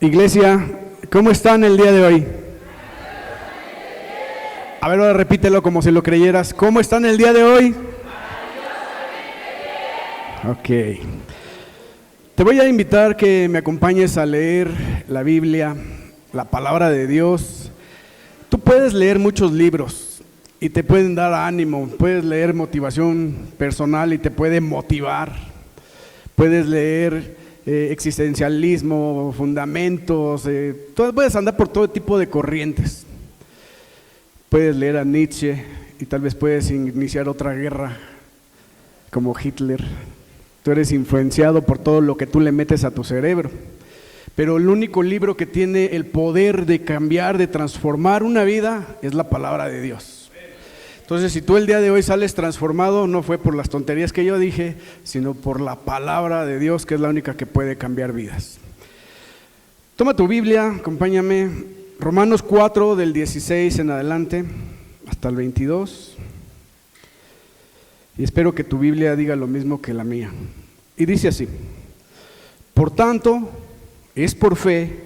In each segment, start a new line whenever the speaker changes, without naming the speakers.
Iglesia, ¿cómo están el día de hoy? A ver, ahora repítelo como si lo creyeras. ¿Cómo están el día de hoy? Ok. Te voy a invitar que me acompañes a leer la Biblia, la palabra de Dios. Tú puedes leer muchos libros y te pueden dar ánimo. Puedes leer motivación personal y te puede motivar. Puedes leer existencialismo, fundamentos, puedes andar por todo tipo de corrientes. Puedes leer a Nietzsche y tal vez puedes iniciar otra guerra como Hitler. Tú eres influenciado por todo lo que tú le metes a tu cerebro, pero el único libro que tiene el poder de cambiar, de transformar una vida es la palabra de Dios. Entonces, si tú el día de hoy sales transformado, no fue por las tonterías que yo dije, sino por la palabra de Dios, que es la única que puede cambiar vidas. Toma tu Biblia, acompáñame, Romanos 4 del 16 en adelante hasta el 22. Y espero que tu Biblia diga lo mismo que la mía. Y dice así: por tanto, es por fe,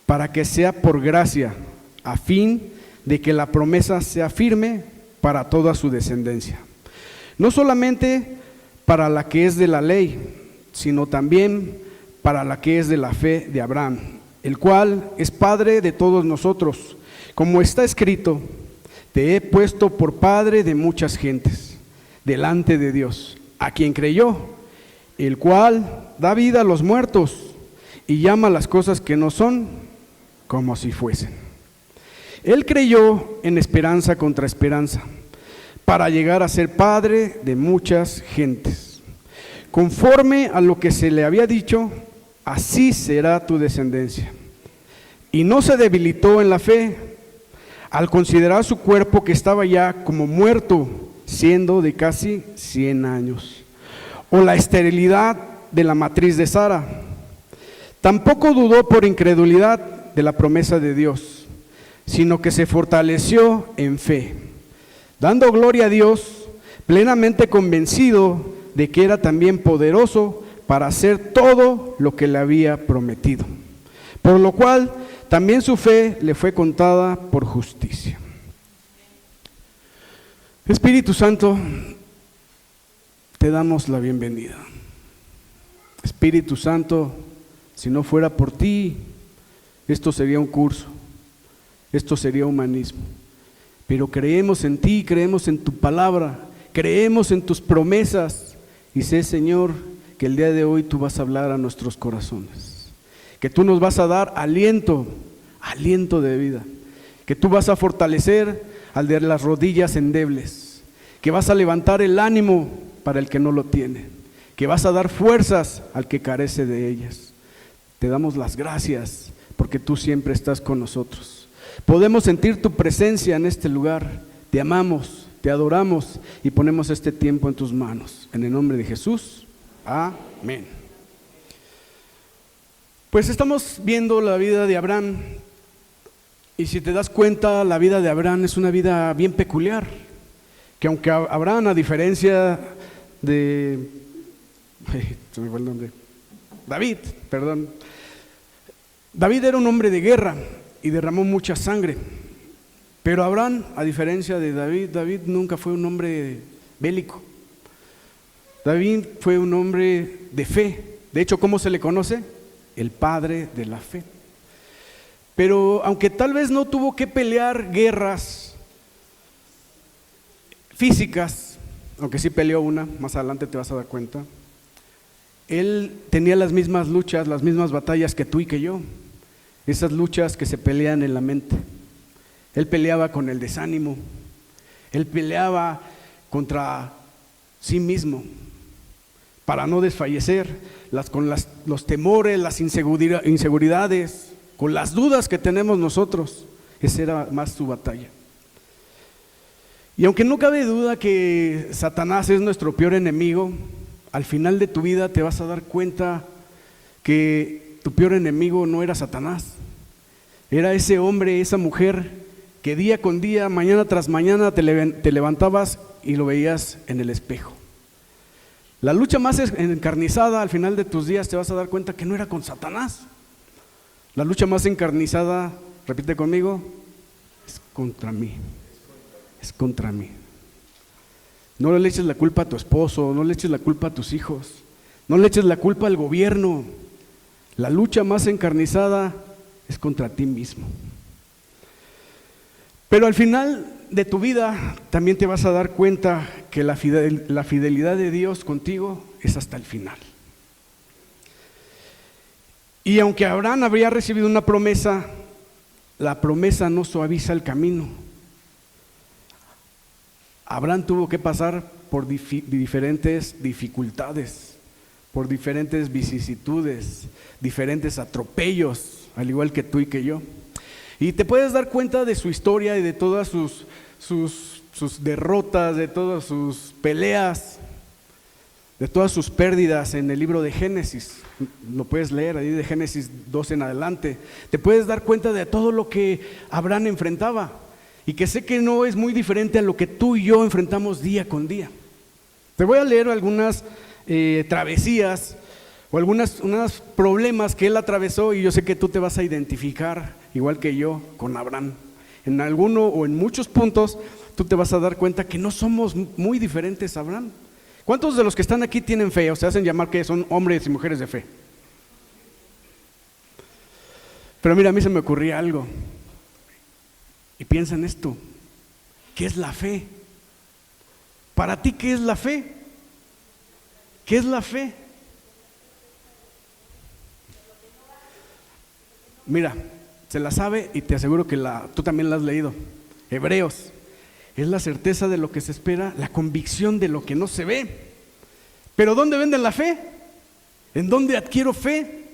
para que sea por gracia, a fin de que la promesa sea firme para toda su descendencia, no solamente para la que es de la ley, sino también para la que es de la fe de Abraham, el cual es padre de todos nosotros, como está escrito: te he puesto por padre de muchas gentes, delante de Dios, a quien creyó, el cual da vida a los muertos y llama las cosas que no son como si fuesen. Él creyó en esperanza contra esperanza, para llegar a ser padre de muchas gentes. Conforme a lo que se le había dicho, así será tu descendencia. Y no se debilitó en la fe, al considerar su cuerpo que estaba ya como muerto, siendo de casi 100 años, o la esterilidad de la matriz de Sara. Tampoco dudó por incredulidad de la promesa de Dios, sino que se fortaleció en fe, dando gloria a Dios, plenamente convencido de que era también poderoso para hacer todo lo que le había prometido, por lo cual también su fe le fue contada por justicia. Espíritu Santo, te damos la bienvenida. Espíritu Santo, si no fuera por ti, esto sería un curso, esto sería humanismo. Pero creemos en ti, creemos en tu palabra, creemos en tus promesas, y sé, Señor, que el día de hoy tú vas a hablar a nuestros corazones, que tú nos vas a dar aliento de vida, que tú vas a fortalecer al de las rodillas endebles, que vas a levantar el ánimo para el que no lo tiene, que vas a dar fuerzas al que carece de ellas. Te damos las gracias porque tú siempre estás con nosotros. Podemos sentir tu presencia en este lugar. Te amamos, te adoramos y ponemos este tiempo en tus manos. En el nombre de Jesús, amén. Pues estamos viendo la vida de Abraham, y si te das cuenta, la vida de Abraham es una vida bien peculiar, que aunque Abraham, a diferencia de se me fue el nombre, David era un hombre de guerra y derramó mucha sangre, pero Abraham, a diferencia de David nunca fue un hombre bélico. David fue un hombre de fe. De hecho, ¿cómo se le conoce? El padre de la fe. Pero aunque tal vez no tuvo que pelear guerras físicas, aunque sí peleó una, más adelante te vas a dar cuenta, él tenía las mismas luchas, las mismas batallas que tú y que yo. Esas luchas que se pelean en la mente. Él peleaba con el desánimo, él peleaba contra sí mismo para no desfallecer, con los temores, las inseguridades, con las dudas que tenemos nosotros. Esa era más su batalla. Y aunque no cabe duda que Satanás es nuestro peor enemigo, al final de tu vida te vas a dar cuenta que tu peor enemigo no era Satanás, era ese hombre, esa mujer que día con día, mañana tras mañana te levantabas y lo veías en el espejo. La lucha más encarnizada al final de tus días te vas a dar cuenta que no era con Satanás, La lucha más encarnizada, repite conmigo, es contra mí. Es contra mí. No le eches la culpa a tu esposo, no le eches la culpa a tus hijos, no le eches la culpa al gobierno. La lucha más encarnizada es contra ti mismo. Pero al final de tu vida también te vas a dar cuenta que la fidelidad de Dios contigo es hasta el final. Y aunque Abraham habría recibido una promesa, la promesa no suaviza el camino. Abraham tuvo que pasar por diferentes dificultades, por diferentes vicisitudes, diferentes atropellos, al igual que tú y que yo. Y te puedes dar cuenta de su historia y de todas sus derrotas, de todas sus peleas, de todas sus pérdidas en el libro de Génesis. Lo puedes leer ahí de Génesis 2 en adelante. Te puedes dar cuenta de todo lo que Abraham enfrentaba y que sé que no es muy diferente a lo que tú y yo enfrentamos día con día. Te voy a leer algunas travesías o unos problemas que él atravesó y yo sé que tú te vas a identificar, igual que yo, con Abraham. En alguno o en muchos puntos tú te vas a dar cuenta que no somos muy diferentes a Abraham. ¿Cuántos de los que están aquí tienen fe o se hacen llamar que son hombres y mujeres de fe? Pero mira, a mí se me ocurría algo. Y piensa en esto. ¿Qué es la fe? Para ti, ¿qué es la fe? ¿Qué es la fe? Mira, se la sabe y te aseguro que tú también la has leído. Hebreos. Es la certeza de lo que se espera, la convicción de lo que no se ve. ¿Pero dónde venden la fe? ¿En dónde adquiero fe?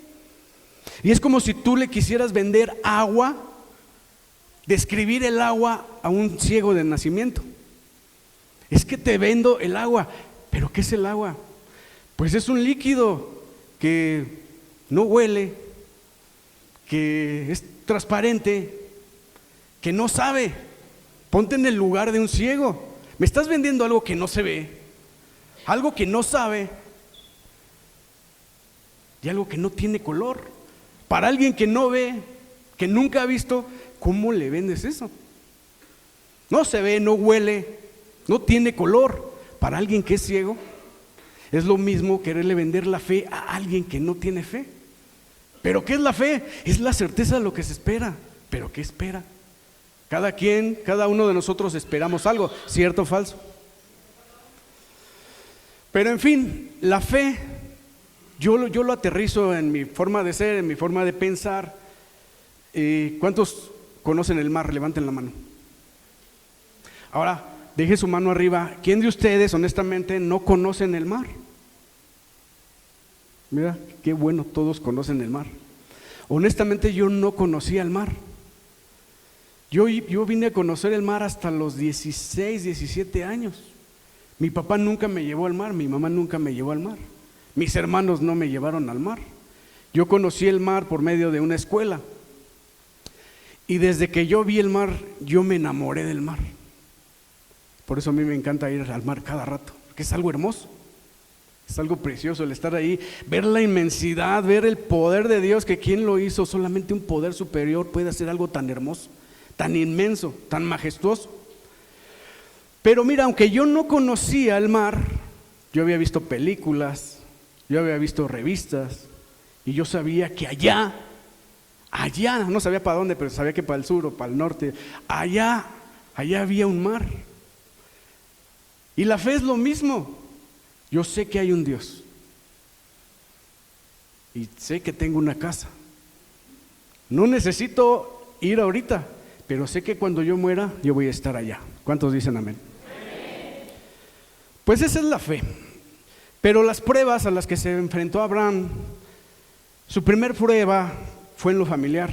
Y es como si tú le quisieras vender agua, describir el agua a un ciego de nacimiento. Es que te vendo el agua. ¿Pero qué es el agua? Pues es un líquido que no huele, que es transparente, que no sabe. Ponte en el lugar de un ciego. Me estás vendiendo algo que no se ve, algo que no sabe y algo que no tiene color. Para alguien que no ve, que nunca ha visto, ¿cómo le vendes eso? No se ve, no huele, no tiene color. Para alguien que es ciego, es lo mismo quererle vender la fe a alguien que no tiene fe. ¿Pero qué es la fe? Es la certeza de lo que se espera. ¿Pero qué espera? Cada uno de nosotros esperamos algo, ¿cierto o falso? Pero en fin, la fe, yo lo aterrizo en mi forma de ser, en mi forma de pensar. ¿Cuántos conocen el mar? Levanten la mano. Ahora, deje su mano arriba. ¿Quién de ustedes, honestamente, no conocen el mar? Mira, qué bueno, todos conocen el mar. Honestamente, yo no conocía el mar. Yo vine a conocer el mar hasta los 16, 17 años. Mi papá nunca me llevó al mar, mi mamá nunca me llevó al mar. Mis hermanos no me llevaron al mar. Yo conocí el mar por medio de una escuela. Y desde que yo vi el mar, yo me enamoré del mar. Por eso a mí me encanta ir al mar cada rato, porque es algo hermoso. Es algo precioso el estar ahí, ver la inmensidad, ver el poder de Dios, que quien lo hizo, solamente un poder superior puede hacer algo tan hermoso, tan inmenso, tan majestuoso. Pero mira, aunque yo no conocía el mar, yo había visto películas, yo había visto revistas, y yo sabía que allá, no sabía para dónde, pero sabía que para el sur o para el norte, allá había un mar. Y la fe es lo mismo. Yo sé que hay un Dios y sé que tengo una casa. No necesito ir ahorita, pero sé que cuando yo muera, yo voy a estar allá. ¿Cuántos dicen amén? Pues esa es la fe. Pero las pruebas a las que se enfrentó Abraham, su primer prueba fue en lo familiar.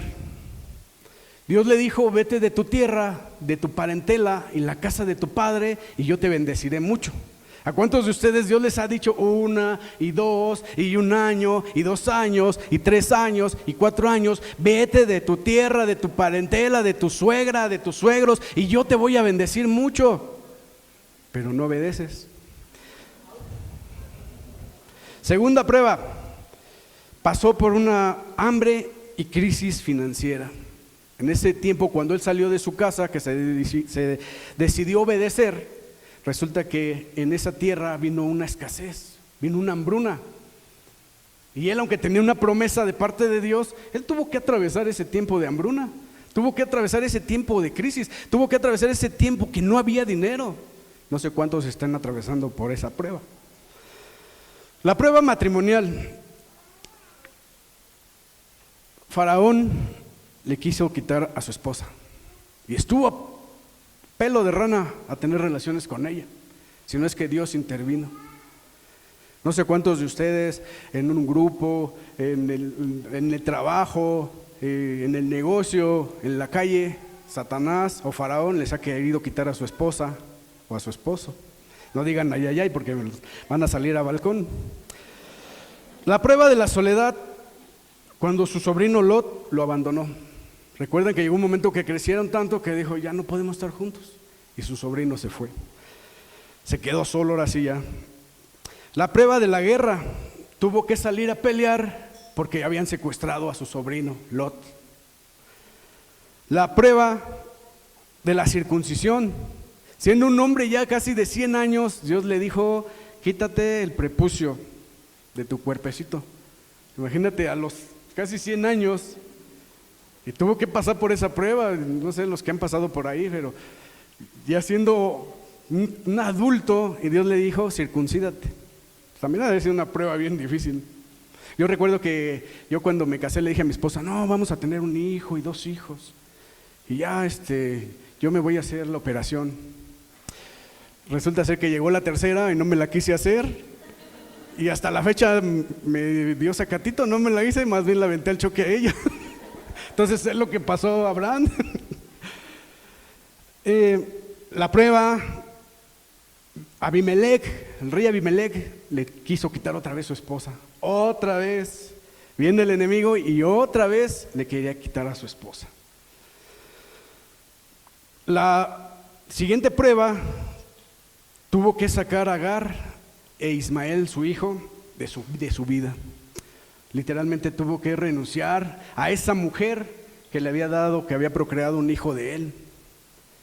Dios le dijo: vete de tu tierra, de tu parentela y la casa de tu padre, y yo te bendeciré mucho. ¿A cuántos de ustedes Dios les ha dicho 1 y 2 y 1 año y 2 años y 3 años y 4 años? Vete de tu tierra, de tu parentela, de tu suegra, de tus suegros, y yo te voy a bendecir mucho. Pero no obedeces. Segunda prueba, pasó por una hambre y crisis financiera. En ese tiempo, cuando él salió de su casa, que se decidió obedecer, resulta que en esa tierra vino una escasez, vino una hambruna. Y él, aunque tenía una promesa de parte de Dios, él tuvo que atravesar ese tiempo de hambruna, tuvo que atravesar ese tiempo de crisis, tuvo que atravesar ese tiempo que no había dinero. No sé cuántos están atravesando por esa prueba. La prueba matrimonial. Faraón le quiso quitar a su esposa y estuvo a pelo de rana a tener relaciones con ella, si no es que Dios intervino. No sé cuántos de ustedes en un grupo, en el trabajo, en el negocio, en la calle, Satanás o Faraón les ha querido quitar a su esposa o a su esposo. No digan ay, ay, ay, porque van a salir a balcón. La prueba de la soledad, cuando su sobrino Lot lo abandonó. Recuerden que llegó un momento que crecieron tanto que dijo, ya no podemos estar juntos. Y su sobrino se fue. Se quedó solo, ahora sí ya. La prueba de la guerra, tuvo que salir a pelear porque habían secuestrado a su sobrino Lot. La prueba de la circuncisión, siendo un hombre ya casi de 100 años, Dios le dijo, quítate el prepucio de tu cuerpecito. Imagínate a los casi 100 años, y tuvo que pasar por esa prueba. No sé los que han pasado por ahí, pero ya siendo un adulto, y Dios le dijo, circuncídate. También ha de ser una prueba bien difícil. Yo recuerdo que yo cuando me casé le dije a mi esposa, no, vamos a tener un hijo y 2 hijos, y ya yo me voy a hacer la operación. Resulta ser que llegó la tercera y no me la quise hacer, y hasta la fecha me dio sacatito, no me la hice, más bien la aventé al choque a ella. Entonces es lo que pasó a Abraham. La prueba, Abimelech, el rey Abimelech le quiso quitar otra vez su esposa. Otra vez viene el enemigo y otra vez le quería quitar a su esposa. La siguiente prueba, tuvo que sacar a Agar e Ismael, su hijo, de su vida. Literalmente tuvo que renunciar a esa mujer que le había dado, que había procreado un hijo de él,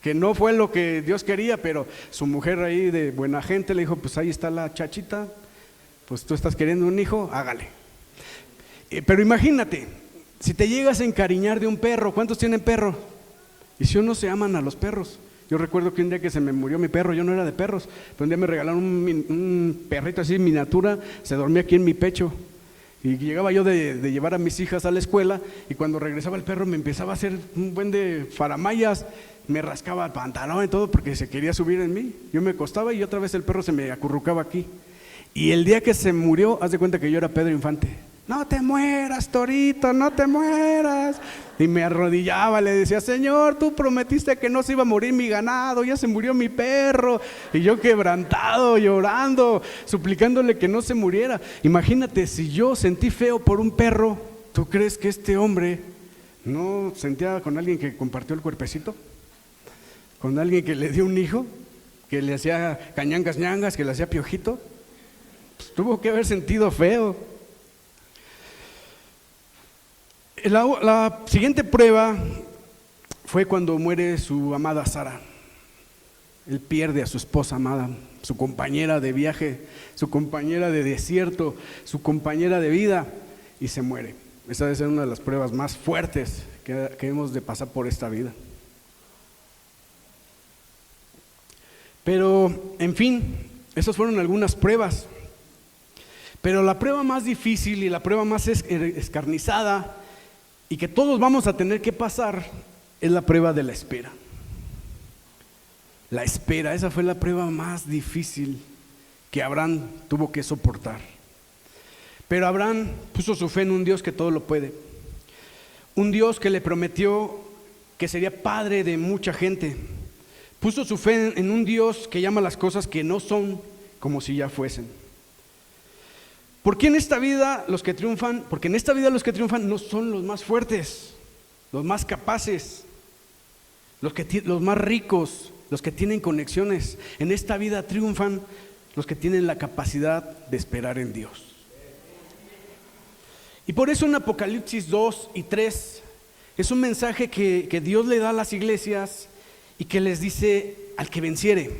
que no fue lo que Dios quería, pero su mujer ahí de buena gente le dijo, pues ahí está la chachita, pues tú estás queriendo un hijo, hágale. Pero imagínate, si te llegas a encariñar de un perro, ¿cuántos tienen perro? Y si uno se aman a los perros. Yo recuerdo que un día que se me murió mi perro, yo no era de perros, pero un día me regalaron un perrito así miniatura, se dormía aquí en mi pecho. Y llegaba yo de llevar a mis hijas a la escuela, y cuando regresaba el perro me empezaba a hacer un buen de faramayas, me rascaba el pantalón y todo porque se quería subir en mí. Yo me acostaba y otra vez el perro se me acurrucaba aquí. Y el día que se murió, haz de cuenta que yo era Pedro Infante. No te mueras, Torito, no te mueras. Y me arrodillaba, le decía, Señor, tú prometiste que no se iba a morir mi ganado, ya se murió mi perro. Y yo quebrantado, llorando, suplicándole que no se muriera. Imagínate, si yo sentí feo por un perro, ¿tú crees que este hombre no sentía con alguien que compartió el cuerpecito? ¿Con alguien que le dio un hijo? ¿Que le hacía cañangas ñangas, que le hacía piojito? Pues tuvo que haber sentido feo. La siguiente prueba fue cuando muere su amada Sara. Él pierde a su esposa amada, su compañera de viaje, su compañera de desierto, su compañera de vida, y se muere. Esa debe ser una de las pruebas más fuertes que hemos de pasar por esta vida. Pero, en fin, esas fueron algunas pruebas. Pero la prueba más difícil y la prueba más escarnizada, y que todos vamos a tener que pasar, es la prueba de la espera. La espera, esa fue la prueba más difícil que Abraham tuvo que soportar. Pero Abraham puso su fe en un Dios que todo lo puede, un Dios que le prometió que sería padre de mucha gente. Puso su fe en un Dios que llama las cosas que no son como si ya fuesen. ¿Por qué en esta vida los que triunfan? Porque en esta vida los que triunfan no son los más fuertes, los más capaces, los más ricos, los que tienen conexiones. En esta vida triunfan los que tienen la capacidad de esperar en Dios. Y por eso en Apocalipsis 2 y 3 es un mensaje que Dios le da a las iglesias y que les dice: al que venciere,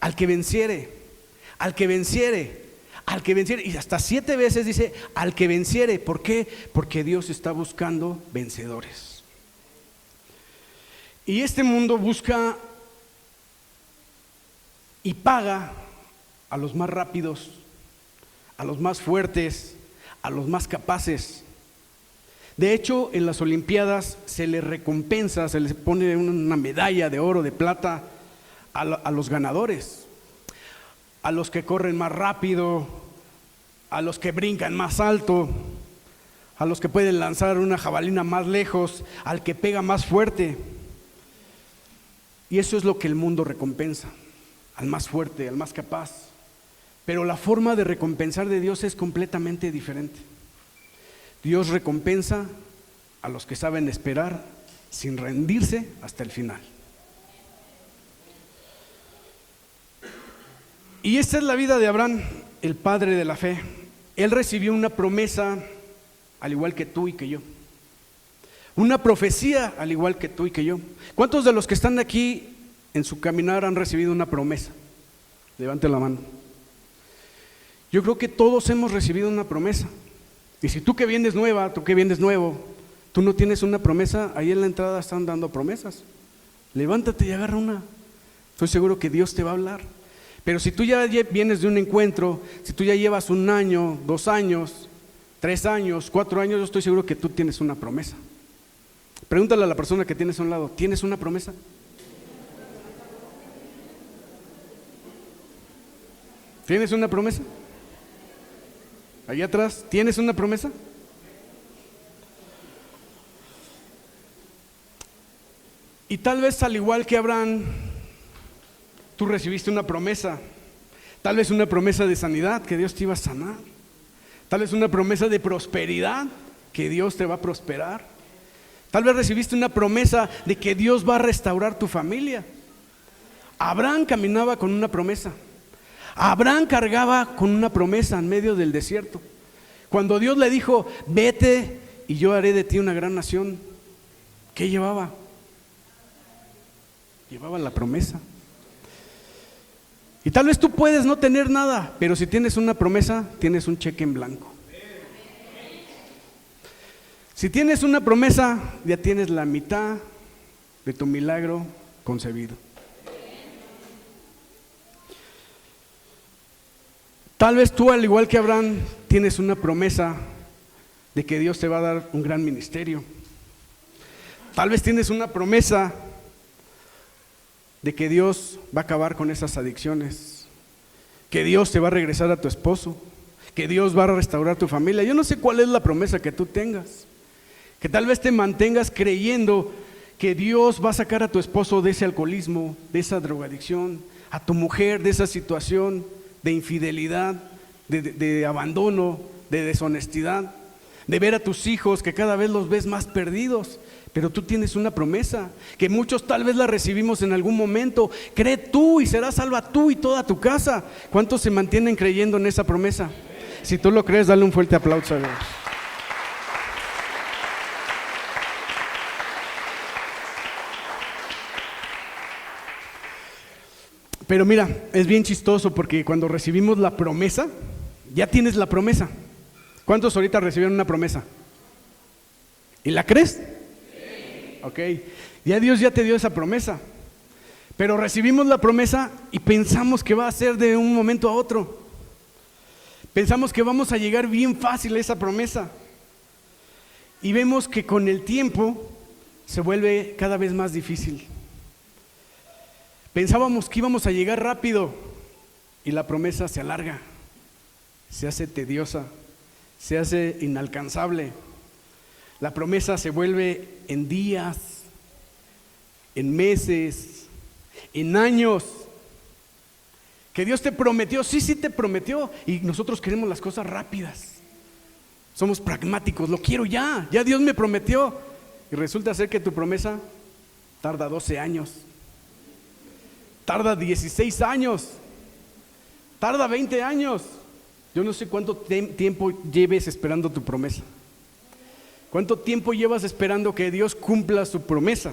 al que venciere, al que venciere, al que venciere. Y hasta 7 veces dice: al que venciere. ¿Por qué? Porque Dios está buscando vencedores. Y este mundo busca y paga a los más rápidos, a los más fuertes, a los más capaces. De hecho, en las Olimpiadas se les recompensa, se les pone una medalla de oro, de plata a los ganadores, a los que corren más rápido, a los que brincan más alto, a los que pueden lanzar una jabalina más lejos, al que pega más fuerte. Y eso es lo que el mundo recompensa, al más fuerte, al más capaz. Pero la forma de recompensar de Dios es completamente diferente. Dios recompensa a los que saben esperar sin rendirse hasta el final. Y esta es la vida de Abraham, el padre de la fe. Él recibió una promesa al igual que tú y que yo. Una profecía al igual que tú y que yo. ¿Cuántos de los que están aquí en su caminar han recibido una promesa? Levante la mano. Yo creo que todos hemos recibido una promesa. Y si tú que vienes nueva, tú que vienes nuevo, tú no tienes una promesa, ahí en la entrada están dando promesas. Levántate y agarra una. Estoy seguro que Dios te va a hablar. Pero si tú ya vienes de un encuentro, si tú ya llevas 1 año, 2 años, 3 años, 4 años, yo estoy seguro que tú tienes una promesa. Pregúntale a la persona que tienes a un lado: ¿tienes una promesa? ¿Tienes una promesa? Allá atrás, ¿tienes una promesa? Y tal vez al igual que Abraham, tú recibiste una promesa. Tal vez una promesa de sanidad, que Dios te iba a sanar. Tal vez una promesa de prosperidad, que Dios te va a prosperar. Tal vez recibiste una promesa de que Dios va a restaurar tu familia. Abraham caminaba con una promesa. Abraham cargaba con una promesa en medio del desierto. Cuando Dios le dijo: vete y yo haré de ti una gran nación, ¿qué llevaba? Llevaba la promesa. Y tal vez tú puedes no tener nada, pero si tienes una promesa, tienes un cheque en blanco. Si tienes una promesa, ya tienes la mitad de tu milagro concebido. Tal vez tú, al igual que Abraham, tienes una promesa de que Dios te va a dar un gran ministerio. Tal vez tienes una promesa de que Dios va a acabar con esas adicciones, que Dios te va a regresar a tu esposo, que Dios va a restaurar tu familia. Yo no sé cuál es la promesa que tú tengas, que tal vez te mantengas creyendo que Dios va a sacar a tu esposo de ese alcoholismo, de esa drogadicción, a tu mujer de esa situación de infidelidad, de abandono, de deshonestidad, de ver a tus hijos que cada vez los ves más perdidos. Pero tú tienes una promesa, que muchos tal vez la recibimos en algún momento. Cree tú y serás salva tú y toda tu casa. ¿Cuántos se mantienen creyendo en esa promesa? Si tú lo crees, dale un fuerte aplauso a Dios. Pero mira, es bien chistoso porque cuando recibimos la promesa, ya tienes la promesa. ¿Cuántos ahorita recibieron una promesa? ¿Y la crees? Sí. Ok, ya Dios ya te dio esa promesa. Pero recibimos la promesa y pensamos que va a ser de un momento a otro. Pensamos que vamos a llegar bien fácil a esa promesa. Y vemos que con el tiempo se vuelve cada vez más difícil. Pensábamos que íbamos a llegar rápido y la promesa se alarga, se hace tediosa, se hace inalcanzable. La promesa se vuelve en días, en meses, en años. Que Dios te prometió, sí te prometió, y nosotros queremos las cosas rápidas. Somos pragmáticos, lo quiero ya Dios me prometió. Y resulta ser que tu promesa tarda 12 años. Tarda 16 años, tarda 20 años. Yo no sé cuánto tiempo lleves esperando tu promesa. ¿Cuánto tiempo llevas esperando que Dios cumpla su promesa?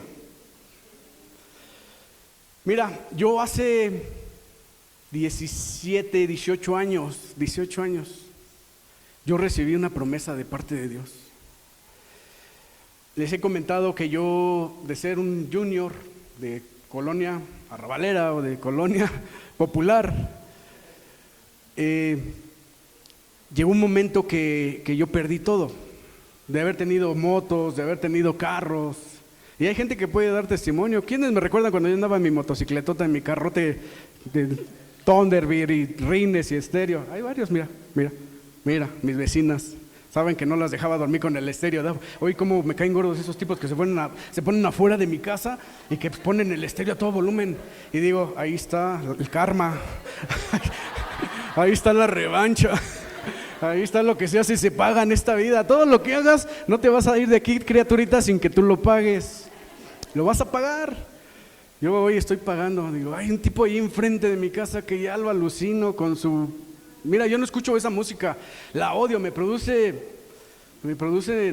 Mira, yo hace 18 años, yo recibí una promesa de parte de Dios. Les he comentado que yo, de ser un junior de colonia arrabalera o de colonia popular, llegó un momento que yo perdí todo, de haber tenido motos, de haber tenido carros. Y hay gente que puede dar testimonio. ¿Quiénes me recuerdan cuando yo andaba en mi motocicletota, en mi carrote de Thunderbird y rines y estéreo? Hay varios, mira, mis vecinas. Saben que no las dejaba dormir con el estéreo. Hoy cómo me caen gordos esos tipos que se ponen afuera de mi casa y que ponen el estéreo a todo volumen. Y digo, ahí está el karma, ahí está la revancha. Ahí está lo que se hace y se paga en esta vida. Todo lo que hagas, no te vas a ir de aquí, criaturita, sin que tú lo pagues. Lo vas a pagar. Yo hoy estoy pagando. Digo, hay un tipo ahí enfrente de mi casa que ya lo alucino con su... Mira, yo no escucho esa música, la odio, me produce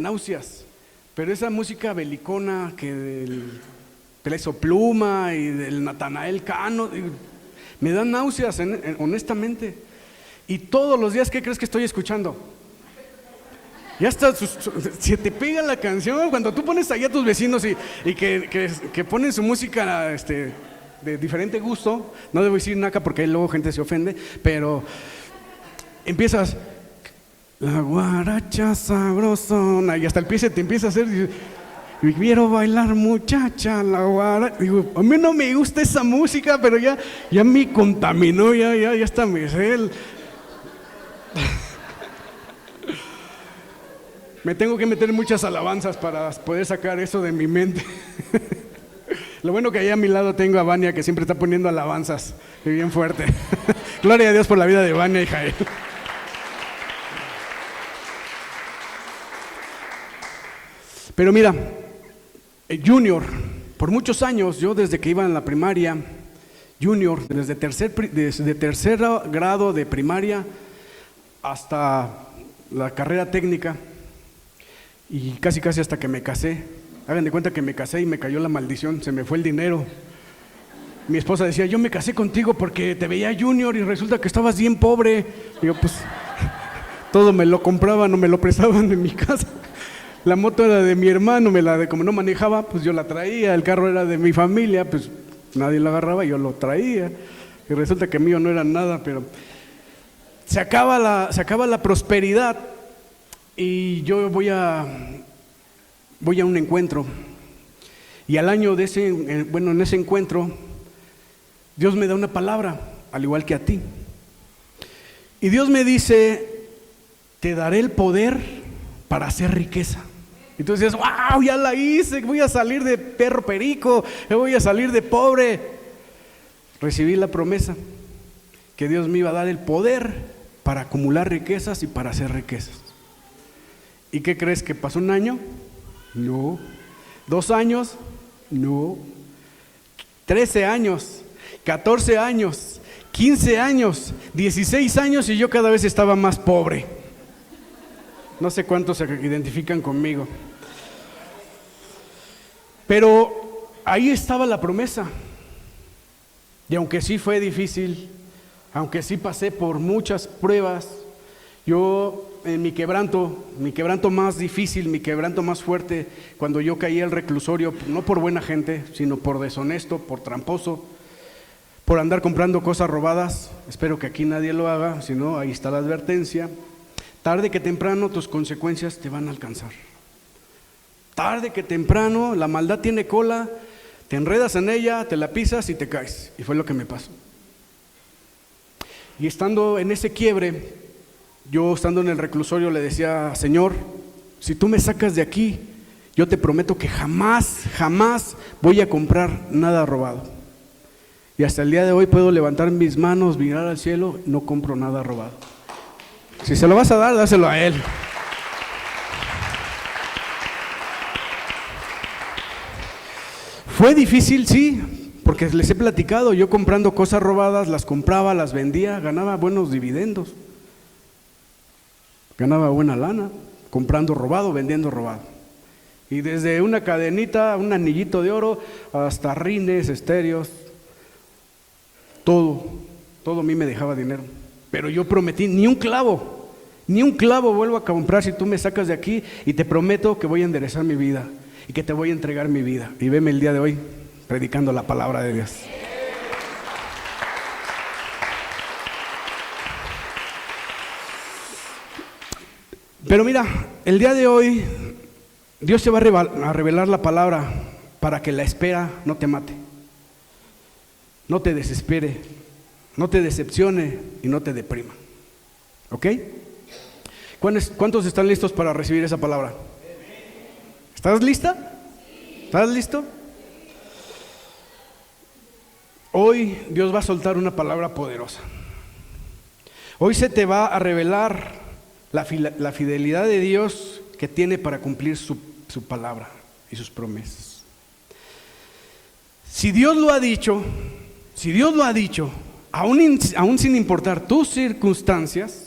náuseas. Pero esa música belicona que del Peso Pluma y del Natanael Cano, me dan náuseas, honestamente. Y todos los días, ¿qué crees que estoy escuchando? Ya está, se te pega la canción cuando tú pones ahí a tus vecinos y que ponen su música de diferente gusto. No debo decir naca porque ahí luego gente se ofende, pero empiezas, la guaracha sabrosona, y hasta el pie se te empieza a hacer, y quiero bailar muchacha, la guaracha. Digo, a mí no me gusta esa música, pero ya me contaminó, ya está mi cel. Me tengo que meter muchas alabanzas para poder sacar eso de mi mente. Lo bueno que ahí a mi lado tengo a Vania, que siempre está poniendo alabanzas, que bien fuerte. Gloria a Dios por la vida de Vania y Jael. Pero mira, Junior, por muchos años, yo desde que iba en la primaria, Junior, desde tercer grado de primaria hasta la carrera técnica, y casi hasta que me casé. Hagan de cuenta que me casé y me cayó la maldición, se me fue el dinero. Mi esposa decía, yo me casé contigo porque te veía Junior y resulta que estabas bien pobre. Digo, pues, todo me lo compraban o me lo prestaban de mi casa. La moto era de mi hermano, como no manejaba, pues yo la traía. El carro era de mi familia, pues nadie lo agarraba, yo lo traía. Y resulta que mío no era nada, pero se acaba la prosperidad. Y yo voy a un encuentro, y al año en ese encuentro, Dios me da una palabra, al igual que a ti. Y Dios me dice, te daré el poder para hacer riqueza. Y tú dices, wow, ya la hice, voy a salir de perro perico, voy a salir de pobre. Recibí la promesa que Dios me iba a dar el poder para acumular riquezas y para hacer riquezas. ¿Y qué crees? ¿Que pasó un año? No. 2 años? No. 13 años, 14 años, 15 años, 16 años y yo cada vez estaba más pobre. No sé cuántos se identifican conmigo. Pero ahí estaba la promesa. Y aunque sí fue difícil, aunque sí pasé por muchas pruebas, yo en mi quebranto más difícil, mi quebranto más fuerte, cuando yo caí al reclusorio, no por buena gente, sino por deshonesto, por tramposo, por andar comprando cosas robadas. Espero que aquí nadie lo haga, si no, ahí está la advertencia. Tarde que temprano tus consecuencias te van a alcanzar. Tarde que temprano la maldad tiene cola, te enredas en ella, te la pisas y te caes. Y fue lo que me pasó. Y estando en ese quiebre, yo estando en el reclusorio le decía, Señor, si tú me sacas de aquí, yo te prometo que jamás voy a comprar nada robado. Y hasta el día de hoy puedo levantar mis manos, mirar al cielo, no compro nada robado. Si se lo vas a dar, dáselo a Él. Fue difícil, sí, porque les he platicado, yo comprando cosas robadas, las compraba, las vendía, ganaba buenos dividendos. Ganaba buena lana, comprando robado, vendiendo robado. Y desde una cadenita, un anillito de oro, hasta rines, estéreos, todo a mí me dejaba dinero. Pero yo prometí, ni un clavo vuelvo a comprar si tú me sacas de aquí, y te prometo que voy a enderezar mi vida y que te voy a entregar mi vida. Y veme el día de hoy predicando la palabra de Dios. Pero mira, el día de hoy Dios te va a revelar la palabra para que la espera no te mate, no te desespere, no te decepcione y no te deprima. ¿Ok? ¿Cuántos están listos para recibir esa palabra? ¿Estás lista? ¿Estás listo? Hoy Dios va a soltar una palabra poderosa. Hoy se te va a revelar la fidelidad de Dios que tiene para cumplir su palabra y sus promesas. Si Dios lo ha dicho, aún sin importar tus circunstancias,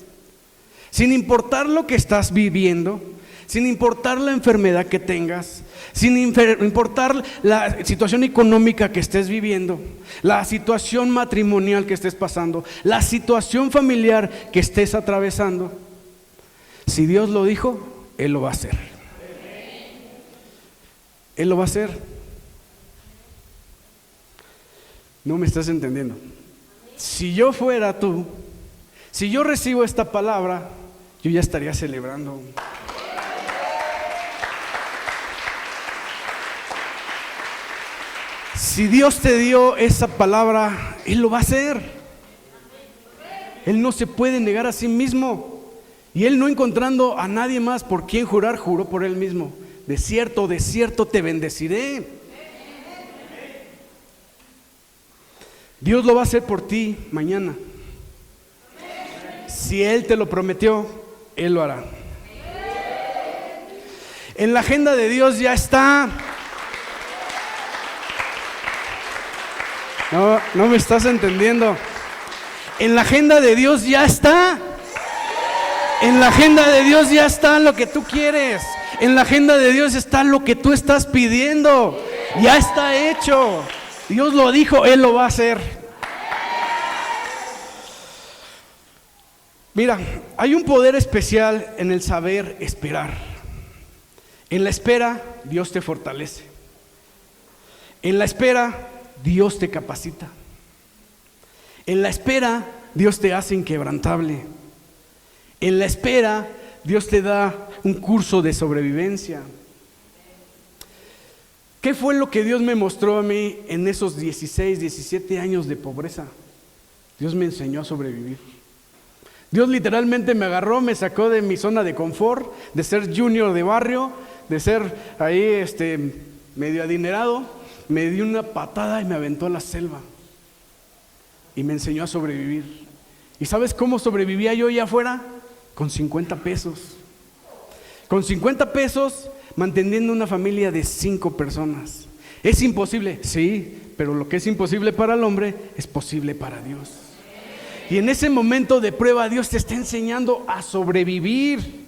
sin importar lo que estás viviendo, sin importar la enfermedad que tengas, sin importar la situación económica que estés viviendo, la situación matrimonial que estés pasando, la situación familiar que estés atravesando, si Dios lo dijo, Él lo va a hacer. Él lo va a hacer. No me estás entendiendo. Si yo fuera tú, si yo recibo esta palabra, yo ya estaría celebrando. Si Dios te dio esa palabra, Él lo va a hacer. Él no se puede negar a sí mismo. Y Él, no encontrando a nadie más por quien jurar, juró por Él mismo: de cierto te bendeciré. Dios lo va a hacer por ti mañana. Si Él te lo prometió, Él lo hará. En la agenda de Dios ya está. No me estás entendiendo. En la agenda de Dios ya está. En la agenda de Dios ya está lo que tú quieres. En la agenda de Dios está lo que tú estás pidiendo. Ya está hecho. Dios lo dijo, Él lo va a hacer. Mira, hay un poder especial en el saber esperar. En la espera, Dios te fortalece. En la espera, Dios te capacita. En la espera, Dios te hace inquebrantable. En la espera, Dios te da un curso de sobrevivencia. ¿Qué fue lo que Dios me mostró a mí en esos 16, 17 años de pobreza? Dios me enseñó a sobrevivir. Dios literalmente me agarró, me sacó de mi zona de confort, de ser junior de barrio, de ser ahí medio adinerado. Me dio una patada y me aventó a la selva. Y me enseñó a sobrevivir. ¿Y sabes cómo sobrevivía yo allá afuera? Con 50 pesos. Con 50 pesos manteniendo una familia de 5 personas. ¿Es imposible? Sí, pero lo que es imposible para el hombre es posible para Dios. Y en ese momento de prueba Dios te está enseñando a sobrevivir.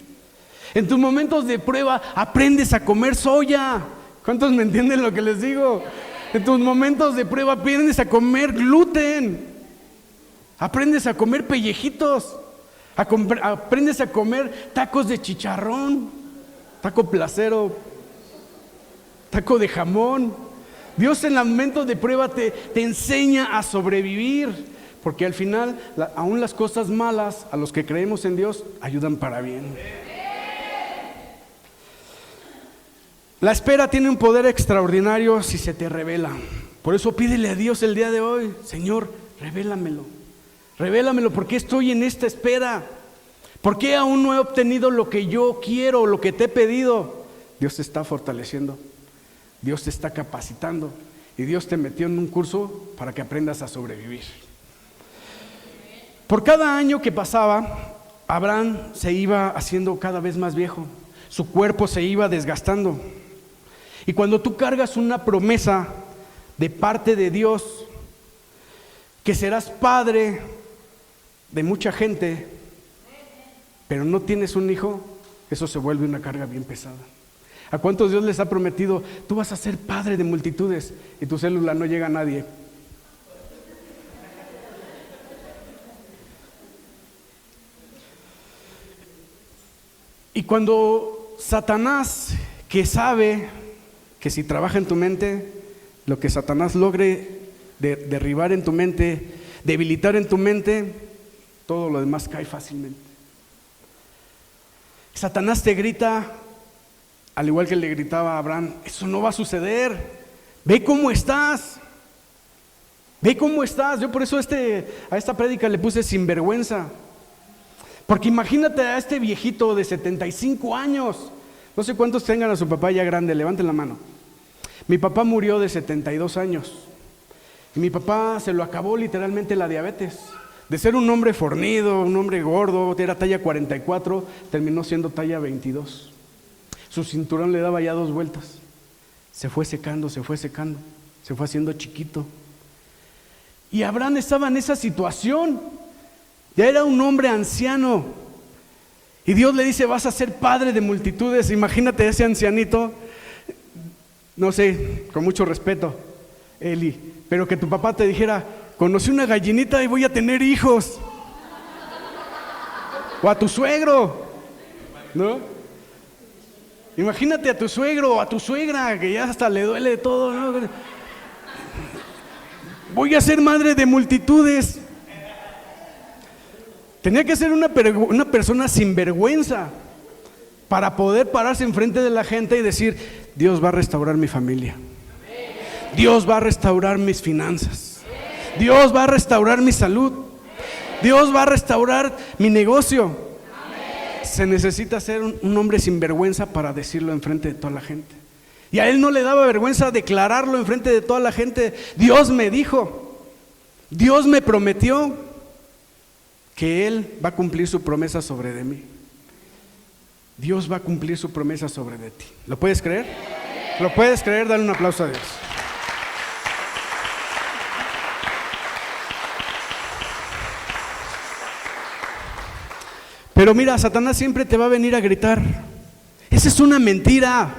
En tus momentos de prueba aprendes a comer soya. ¿Cuántos me entienden lo que les digo? En tus momentos de prueba aprendes a comer gluten. Aprendes a comer pellejitos. Aprendes a comer tacos de chicharrón, taco placero, taco de jamón. Dios en el momento de prueba te enseña a sobrevivir. Porque al final, aún las cosas malas, a los que creemos en Dios, ayudan para bien. La espera tiene un poder extraordinario si se te revela. Por eso pídele a Dios el día de hoy: Señor, revélamelo. Revélamelo, ¿por qué estoy en esta espera? ¿Por qué aún no he obtenido lo que yo quiero, lo que te he pedido? Dios te está fortaleciendo. Dios te está capacitando. Y Dios te metió en un curso para que aprendas a sobrevivir. Por cada año que pasaba, Abraham se iba haciendo cada vez más viejo. Su cuerpo se iba desgastando. Y cuando tú cargas una promesa de parte de Dios, que serás padre de mucha gente, pero no tienes un hijo, eso se vuelve una carga bien pesada. ¿A cuántos Dios les ha prometido, tú vas a ser padre de multitudes, y tu célula no llega a nadie? Y cuando Satanás, que sabe que si trabaja en tu mente, lo que Satanás logre derribar en tu mente, debilitar en tu mente, todo lo demás cae fácilmente. Satanás te grita, al igual que le gritaba a Abraham, eso no va a suceder, ve cómo estás, ve cómo estás. Yo por eso a esta prédica le puse sinvergüenza, porque imagínate a este viejito de 75 años, no sé cuántos tengan a su papá ya grande, levanten la mano. Mi papá murió de 72 años, y mi papá se lo acabó literalmente la diabetes. De ser un hombre fornido, un hombre gordo, era talla 44, terminó siendo talla 22. Su cinturón le daba ya 2 vueltas. Se fue secando, se fue haciendo chiquito. Y Abraham estaba en esa situación. Ya era un hombre anciano. Y Dios le dice, vas a ser padre de multitudes. Imagínate ese ancianito, no sé, con mucho respeto, Eli, pero que tu papá te dijera, conocí una gallinita y voy a tener hijos. O a tu suegro, ¿no? Imagínate a tu suegro o a tu suegra, que ya hasta le duele todo, ¿no? Voy a ser madre de multitudes. Tenía que ser una persona sin vergüenza para poder pararse enfrente de la gente y decir, Dios va a restaurar mi familia. Dios va a restaurar mis finanzas. Dios va a restaurar mi salud. Dios va a restaurar mi negocio. Se necesita ser un hombre sin vergüenza para decirlo enfrente de toda la gente. Y a él no le daba vergüenza declararlo enfrente de toda la gente. Dios me dijo, Dios me prometió que Él va a cumplir su promesa sobre de mí. Dios va a cumplir su promesa sobre de ti. ¿Lo puedes creer? ¿Lo puedes creer? Dale un aplauso a Dios. Pero mira, Satanás siempre te va a venir a gritar, esa es una mentira,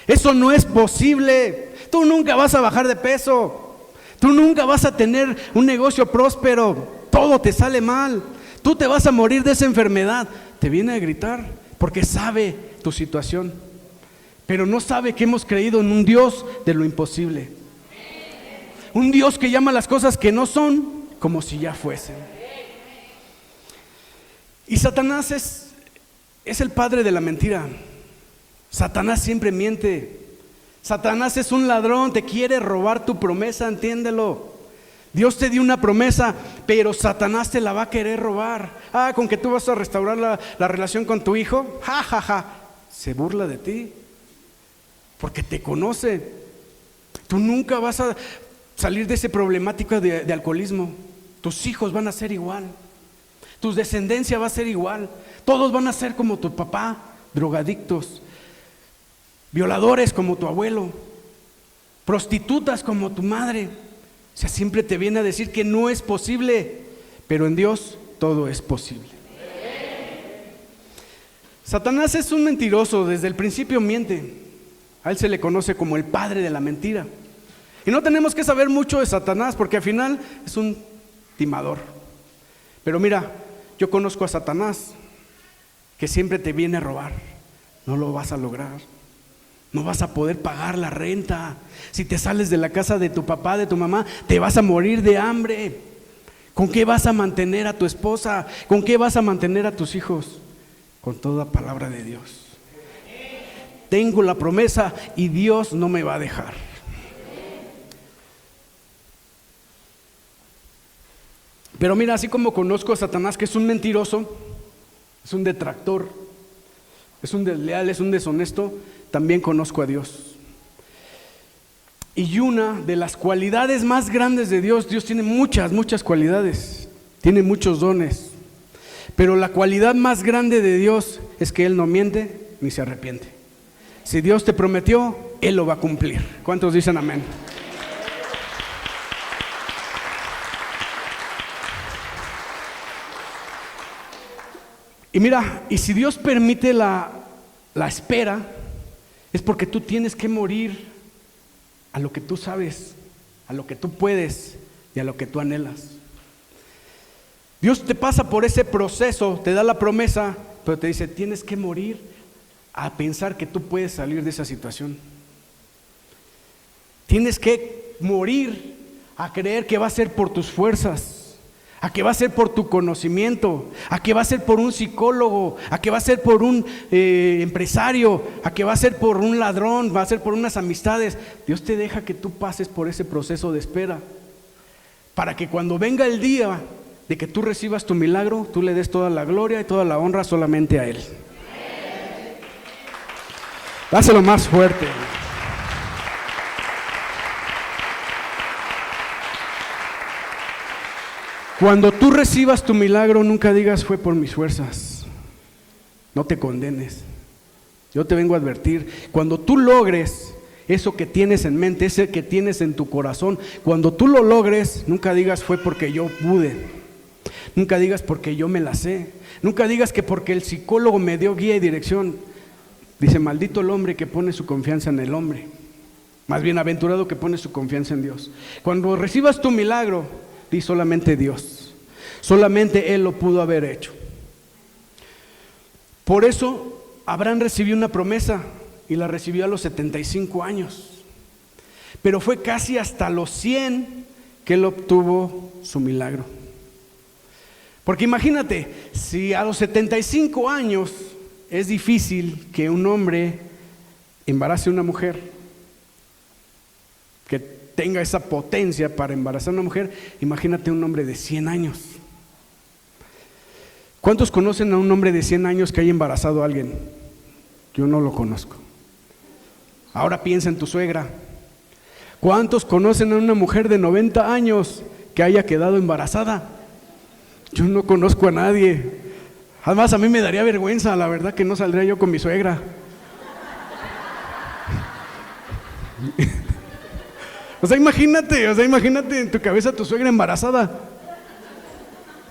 eso no es posible, tú nunca vas a bajar de peso, tú nunca vas a tener un negocio próspero, todo te sale mal, tú te vas a morir de esa enfermedad. Te viene a gritar porque sabe tu situación, pero no sabe que hemos creído en un Dios de lo imposible, un Dios que llama las cosas que no son como si ya fuesen. Y Satanás es el padre de la mentira. Satanás siempre miente. Satanás es un ladrón, te quiere robar tu promesa, entiéndelo. Dios te dio una promesa, pero Satanás te la va a querer robar. Con que tú vas a restaurar la relación con tu hijo, se burla de ti, porque te conoce. Tú nunca vas a salir de ese problemático de alcoholismo. Tus hijos van a ser igual. Tu descendencia va a ser igual. Todos van a ser como tu papá, drogadictos, violadores como tu abuelo, prostitutas como tu madre. O sea, siempre te viene a decir que no es posible, pero en Dios todo es posible. Satanás es un mentiroso, desde el principio miente. A él se le conoce como el padre de la mentira. Y no tenemos que saber mucho de Satanás, porque al final es un timador. Pero mira, yo conozco a Satanás, que siempre te viene a robar. No lo vas a lograr. No vas a poder pagar la renta. Si te sales de la casa de tu papá, de tu mamá, te vas a morir de hambre. ¿Con qué vas a mantener a tu esposa? ¿Con qué vas a mantener a tus hijos? Con toda palabra de Dios. Tengo la promesa y Dios no me va a dejar. Pero mira, así como conozco a Satanás, que es un mentiroso, es un detractor, es un desleal, es un deshonesto, también conozco a Dios. Y una de las cualidades más grandes de Dios, Dios tiene muchas cualidades, tiene muchos dones, pero la cualidad más grande de Dios es que Él no miente ni se arrepiente. Si Dios te prometió, Él lo va a cumplir. ¿Cuántos dicen amén? Y mira, y si Dios permite la espera, es porque tú tienes que morir a lo que tú sabes, a lo que tú puedes y a lo que tú anhelas. Dios te pasa por ese proceso, te da la promesa, pero te dice, tienes que morir a pensar que tú puedes salir de esa situación. Tienes que morir a creer que va a ser por tus fuerzas, a que va a ser por tu conocimiento, a que va a ser por un psicólogo, a que va a ser por un empresario, a que va a ser por un ladrón, va a ser por unas amistades. Dios te deja que tú pases por ese proceso de espera, para que cuando venga el día de que tú recibas tu milagro, tú le des toda la gloria y toda la honra solamente a Él. Dáselo más fuerte. Cuando tú recibas tu milagro, nunca digas fue por mis fuerzas. No te condenes. Yo te vengo a advertir, cuando tú logres eso que tienes en mente, ese que tienes en tu corazón, cuando tú lo logres, nunca digas fue porque yo pude. Nunca digas porque yo me la sé. Nunca digas que porque el psicólogo me dio guía y dirección. Dice, maldito el hombre que pone su confianza en el hombre. Más bienaventurado que pone su confianza en Dios. Cuando recibas tu milagro, di solamente Dios. Solamente Él lo pudo haber hecho. Por eso Abraham recibió una promesa y la recibió a los 75 años. Pero fue casi hasta los 100 que él obtuvo su milagro. Porque imagínate, si a los 75 años es difícil que un hombre embarace a una mujer, que tenga esa potencia para embarazar a una mujer, imagínate un hombre de 100 años. ¿Cuántos conocen a un hombre de 100 años que haya embarazado a alguien? Yo no lo conozco. Ahora piensa en tu suegra. ¿Cuántos conocen a una mujer de 90 años que haya quedado embarazada? Yo no conozco a nadie. Además, a mí me daría vergüenza, la verdad que no saldría yo con mi suegra. O sea, imagínate en tu cabeza tu suegra embarazada.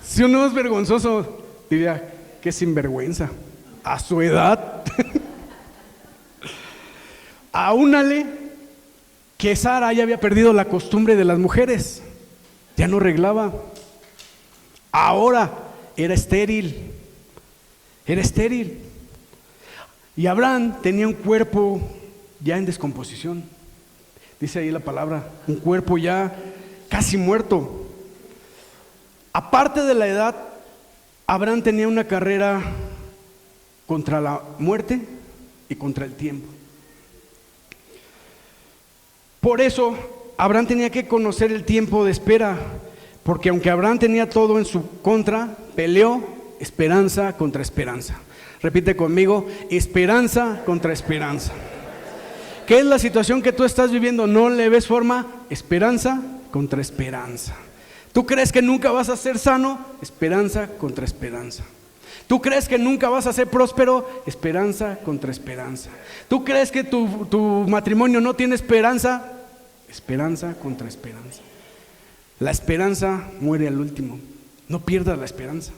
Si uno es vergonzoso, diría, qué sinvergüenza, a su edad. Aúnale que Sara ya había perdido la costumbre de las mujeres, ya no arreglaba. Ahora era estéril. Y Abraham tenía un cuerpo ya en descomposición. Dice ahí la palabra, un cuerpo ya casi muerto. Aparte de la edad, Abraham tenía una carrera contra la muerte y contra el tiempo. Por eso, Abraham tenía que conocer el tiempo de espera, porque aunque Abraham tenía todo en su contra, peleó esperanza contra esperanza. Repite conmigo, esperanza contra esperanza. ¿Qué es la situación que tú estás viviendo? ¿No le ves forma? Esperanza contra esperanza. ¿Tú crees que nunca vas a ser sano? Esperanza contra esperanza. ¿Tú crees que nunca vas a ser próspero? Esperanza contra esperanza. ¿Tú crees que tu matrimonio no tiene esperanza? Esperanza contra esperanza. La esperanza muere al último. No pierdas la esperanza.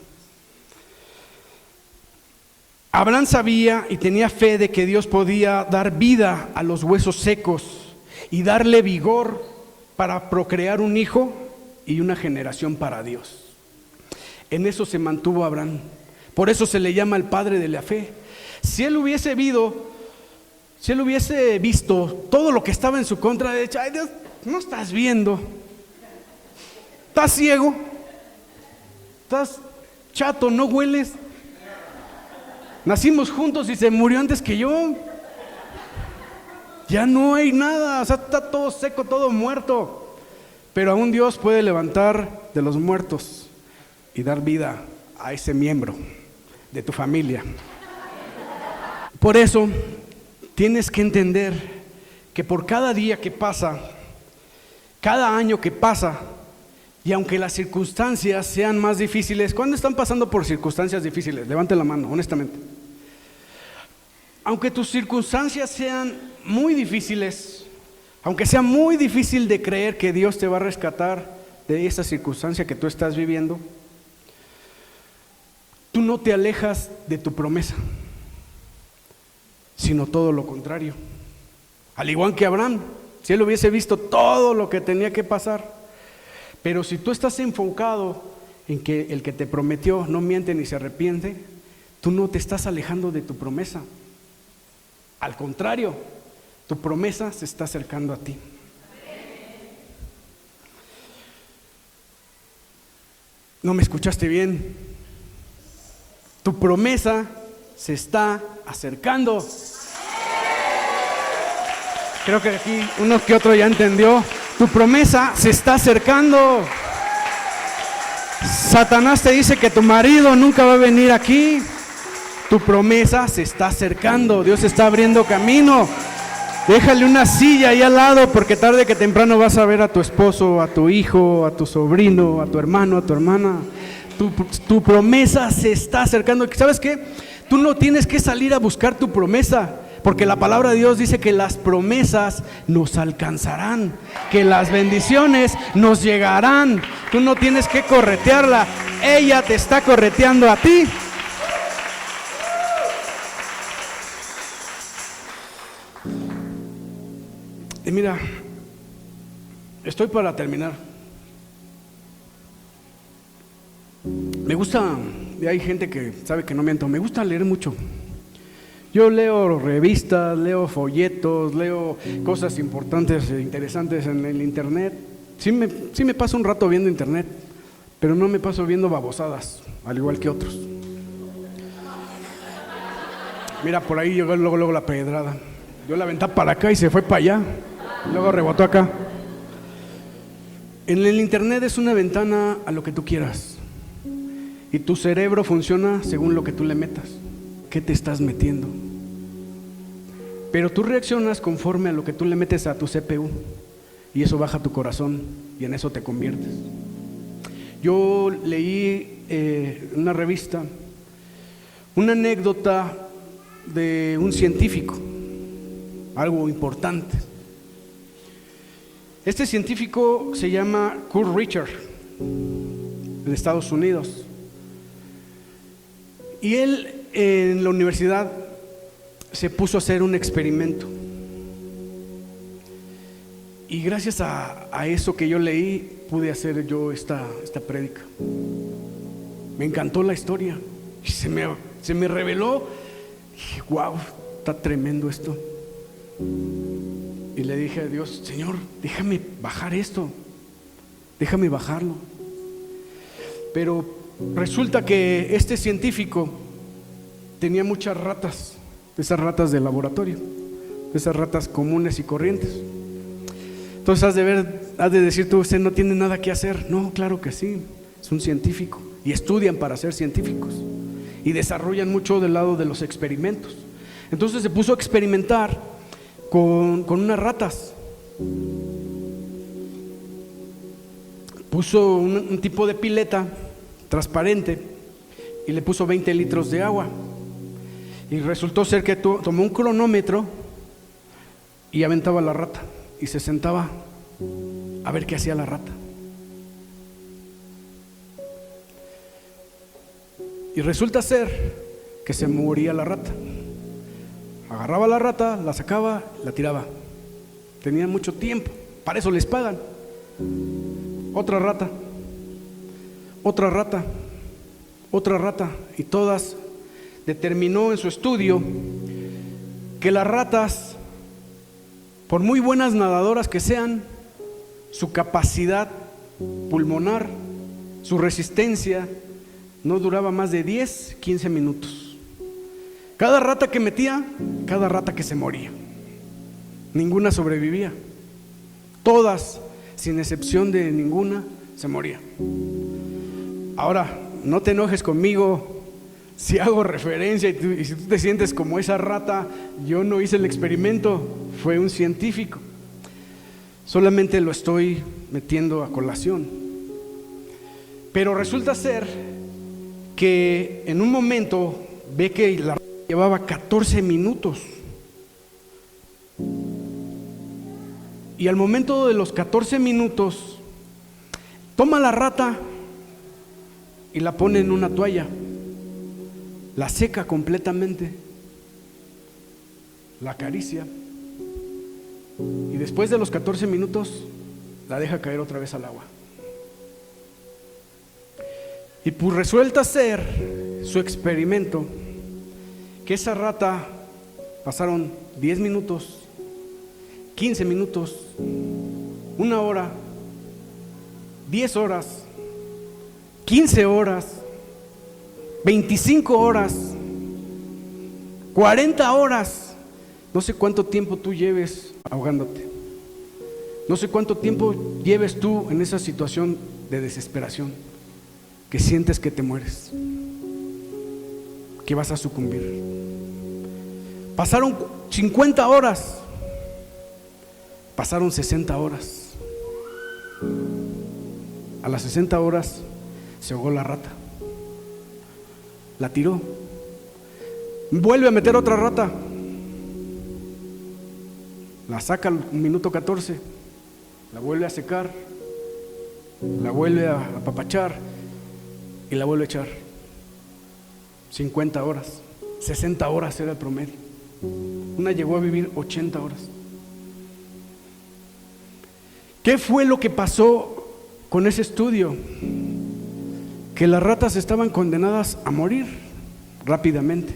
Abraham sabía y tenía fe de que Dios podía dar vida a los huesos secos y darle vigor para procrear un hijo y una generación para Dios. En eso se mantuvo Abraham. Por eso se le llama el padre de la fe. Si él hubiese visto todo lo que estaba en su contra, de hecho, ay Dios, no estás viendo, estás ciego, estás chato, no hueles, nacimos juntos y se murió antes que yo, ya no hay nada, o sea, está todo seco, todo muerto. Pero aún Dios puede levantar de los muertos y dar vida a ese miembro de tu familia. Por eso tienes que entender que por cada día que pasa, cada año que pasa, y aunque las circunstancias sean más difíciles, ¿cuándo están pasando por circunstancias difíciles? Levante la mano, honestamente. Aunque tus circunstancias sean muy difíciles, aunque sea muy difícil de creer que Dios te va a rescatar de esa circunstancia que tú estás viviendo, tú no te alejas de tu promesa, sino todo lo contrario. Al igual que Abraham, si él hubiese visto todo lo que tenía que pasar, pero si tú estás enfocado en que el que te prometió no miente ni se arrepiente, tú no te estás alejando de tu promesa. Al contrario, tu promesa se está acercando a ti. ¿No me escuchaste bien? Tu promesa se está acercando. Creo que aquí uno que otro ya entendió. Tu promesa se está acercando. Satanás te dice que tu marido nunca va a venir aquí. Tu promesa se está acercando. Dios está abriendo camino. Déjale una silla ahí al lado, porque tarde que temprano vas a ver a tu esposo, a tu hijo, a tu sobrino, a tu hermano, a tu hermana. Tu promesa se está acercando. ¿Sabes qué? Tú no tienes que salir a buscar tu promesa, porque la palabra de Dios dice que las promesas nos alcanzarán, que las bendiciones nos llegarán. Tú no tienes que corretearla, ella te está correteando a ti. Y mira, estoy para terminar. Me gusta, y hay gente que sabe que no miento, me gusta leer mucho. Yo leo revistas, leo folletos, leo cosas importantes e interesantes en el internet. Sí me paso un rato viendo internet, pero no me paso viendo babosadas, al igual que otros. Mira, por ahí llegó luego la pedrada. Yo la aventé para acá y se fue para allá. Luego rebotó acá. En el internet es una ventana a lo que tú quieras. Y tu cerebro funciona según lo que tú le metas. ¿Qué te estás metiendo? Pero tú reaccionas conforme a lo que tú le metes a tu CPU. Y eso baja tu corazón y en eso te conviertes. Yo leí en una revista una anécdota de un científico, algo importante. Este científico se llama Kurt Richard, de Estados Unidos. Y él en la universidad se puso a hacer un experimento. Y gracias a eso que yo leí, pude hacer yo esta prédica. Me encantó la historia. Y se me reveló. Dije, wow, está tremendo esto. Y le dije a Dios, Señor, déjame bajar esto, déjame bajarlo. Pero resulta que este científico tenía muchas ratas, esas ratas de laboratorio, esas ratas comunes y corrientes. Entonces has de decir tú, usted no tiene nada que hacer. No, claro que sí, es un científico y estudian para ser científicos y desarrollan mucho del lado de los experimentos. Entonces se puso a experimentar con unas ratas. Puso un tipo de pileta transparente y le puso 20 litros de agua. Y resultó ser que tomó un cronómetro y aventaba la rata y se sentaba a ver qué hacía la rata. Y resulta ser que se moría la rata. Agarraba la rata, la sacaba, la tiraba. Tenían mucho tiempo, para eso les pagan. Otra rata, otra rata, otra rata. Y todas determinó en su estudio que las ratas, por muy buenas nadadoras que sean, su capacidad pulmonar, su resistencia, no duraba más de 10, 15 minutos. Cada rata que metía, cada rata que se moría. Ninguna sobrevivía. Todas, sin excepción de ninguna, se moría. Ahora, no te enojes conmigo si hago referencia y si tú te sientes como esa rata. Yo no hice el experimento, fue un científico. Solamente lo estoy metiendo a colación. Pero resulta ser que en un momento ve que la rata llevaba 14 minutos. Y al momento de los 14 minutos, toma la rata y la pone en una toalla la seca completamente, la acaricia y después de los 14 minutos la deja caer otra vez al agua. Y pues resulta ser su experimento que esa rata pasaron 10 minutos, 15 minutos, 1 hora, 10 horas, 15 horas, 25 horas, 40 horas. No sé cuánto tiempo tú lleves ahogándote. No sé cuánto tiempo lleves tú en esa situación de desesperación, que sientes que te mueres, que vas a sucumbir. Pasaron 50 horas, pasaron 60 horas. A las 60 horas se ahogó la rata, la tiró, vuelve a meter otra rata, la saca al minuto 14, la vuelve a secar, la vuelve a apapachar y la vuelve a echar. 50 horas, 60 horas era el promedio. Una llegó a vivir 80 horas. ¿Qué fue lo que pasó con ese estudio? Que las ratas estaban condenadas a morir rápidamente.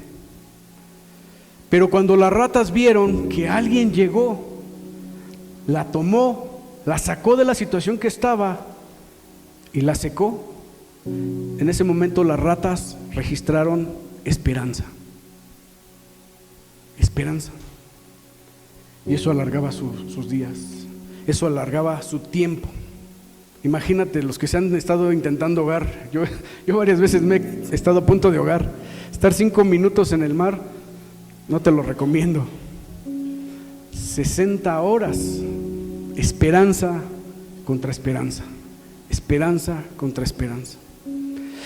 Pero cuando las ratas vieron que alguien llegó, la tomó, la sacó de la situación que estaba y la secó, en ese momento las ratas registraron esperanza. Esperanza. Y eso alargaba sus días, eso alargaba su tiempo. Imagínate los que se han estado intentando ahogar. Yo varias veces me he estado a punto de ahogar. Estar 5 minutos en el mar, no te lo recomiendo. 60 horas, esperanza contra esperanza, esperanza contra esperanza.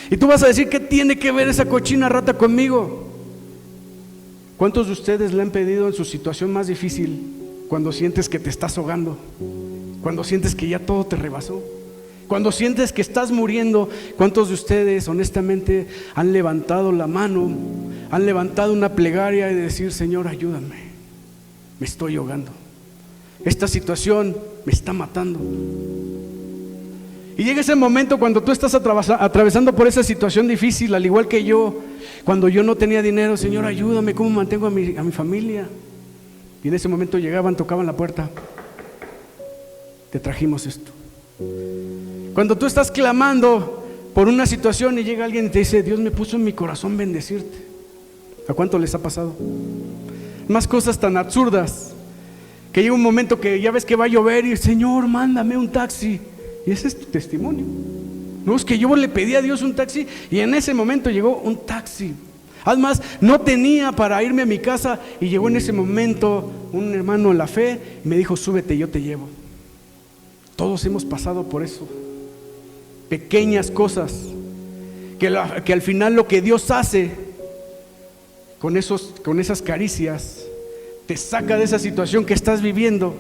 Y tú vas a decir, ¿qué tiene que ver esa cochina rata conmigo? ¿Cuántos de ustedes le han pedido en su situación más difícil, cuando sientes que te estás ahogando, cuando sientes que ya todo te rebasó, cuando sientes que estás muriendo? ¿Cuántos de ustedes honestamente han levantado la mano, han levantado una plegaria y decir, Señor, ayúdame, me estoy ahogando, esta situación me está matando? Y llega ese momento cuando tú estás atravesando por esa situación difícil, al igual que yo, cuando yo no tenía dinero, Señor, ayúdame, ¿cómo mantengo a mi familia? Y en ese momento llegaban, tocaban la puerta, te trajimos esto. Cuando tú estás clamando por una situación y llega alguien y te dice, Dios me puso en mi corazón bendecirte. ¿A cuánto les ha pasado? Más cosas tan absurdas, que llega un momento que ya ves que va a llover y Señor, mándame un taxi. Y ese es tu testimonio. No, es que yo le pedí a Dios un taxi y en ese momento llegó un taxi. Además, no tenía para irme a mi casa y llegó en ese momento un hermano en la fe y me dijo, súbete, yo te llevo. Todos hemos pasado por eso. Pequeñas cosas que al final lo que Dios hace con esas caricias, te saca de esa situación que estás viviendo,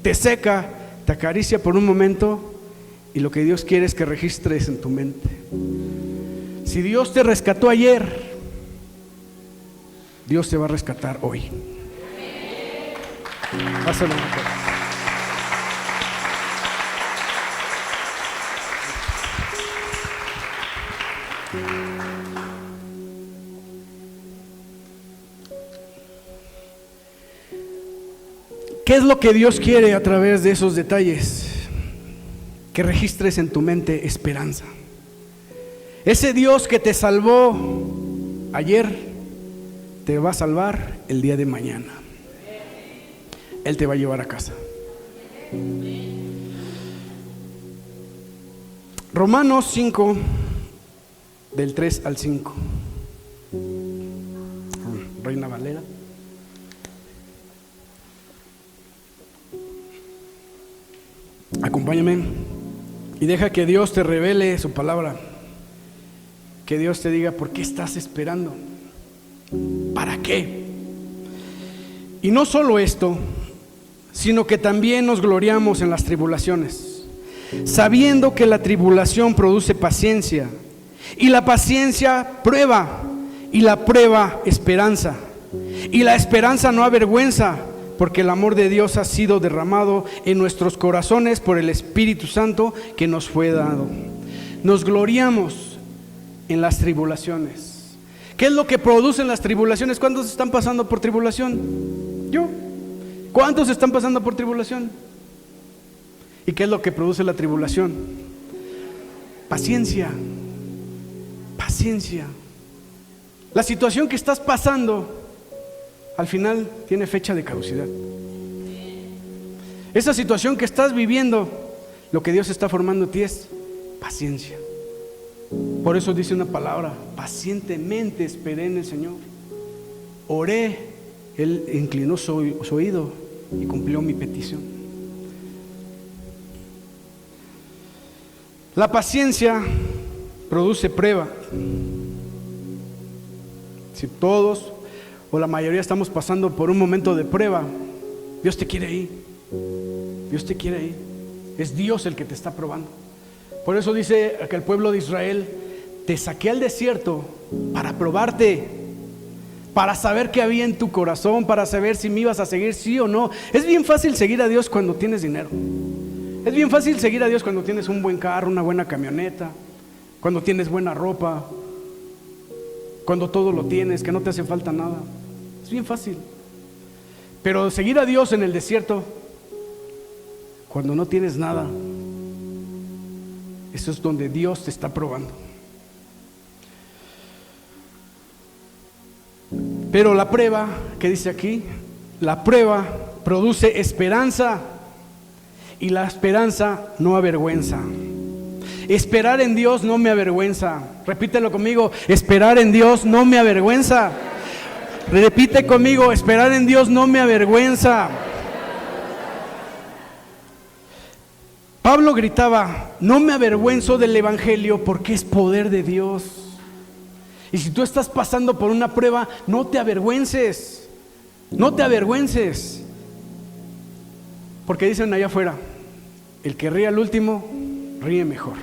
te seca, te acaricia por un momento. Y lo que Dios quiere es que registres en tu mente. Si Dios te rescató ayer, Dios te va a rescatar hoy. Pásalo, mujer. ¿Qué es lo que Dios quiere a través de esos detalles? Que registres en tu mente esperanza. Ese Dios que te salvó ayer, te va a salvar el día de mañana. Él te va a llevar a casa. Romanos 5, del 3 al 5. Reina Valera. Acompáñame y deja que Dios te revele su palabra. Que Dios te diga por qué estás esperando, para qué. Y no solo esto, sino que también nos gloriamos en las tribulaciones, sabiendo que la tribulación produce paciencia, y la paciencia prueba, y la prueba esperanza. Y la esperanza no avergüenza, porque el amor de Dios ha sido derramado en nuestros corazones por el Espíritu Santo que nos fue dado. Nos gloriamos en las tribulaciones. ¿Qué es lo que producen las tribulaciones? ¿Cuántos están pasando por tribulación? Yo. ¿Cuántos están pasando por tribulación? ¿Y qué es lo que produce la tribulación? Paciencia. Paciencia. La situación que estás pasando al final tiene fecha de caducidad. Esa situación que estás viviendo, lo que Dios está formando en ti es paciencia. Por eso dice una palabra: pacientemente esperé en el Señor. Oré, Él inclinó su oído y cumplió mi petición. La paciencia produce prueba. Si todos o la mayoría estamos pasando por un momento de prueba, Dios te quiere ahí. Dios te quiere ahí. Es Dios el que te está probando. Por eso dice que el pueblo de Israel: te saqué al desierto para probarte, para saber qué había en tu corazón, para saber si me ibas a seguir sí o no. Es bien fácil seguir a Dios cuando tienes dinero. Es bien fácil seguir a Dios cuando tienes un buen carro, una buena camioneta, cuando tienes buena ropa, cuando todo lo tienes, que no te hace falta nada. Es bien fácil. Pero seguir a Dios en el desierto, cuando no tienes nada, eso es donde Dios te está probando. Pero la prueba, ¿qué dice aquí? La prueba produce esperanza, y la esperanza no avergüenza. Esperar en Dios no me avergüenza. Repítelo conmigo: esperar en Dios no me avergüenza. Repite conmigo: esperar en Dios no me avergüenza. Pablo gritaba: no me avergüenzo del Evangelio, porque es poder de Dios. Y si tú estás pasando por una prueba, no te avergüences. No te avergüences. Porque dicen allá afuera: el que ríe al último, ríe mejor.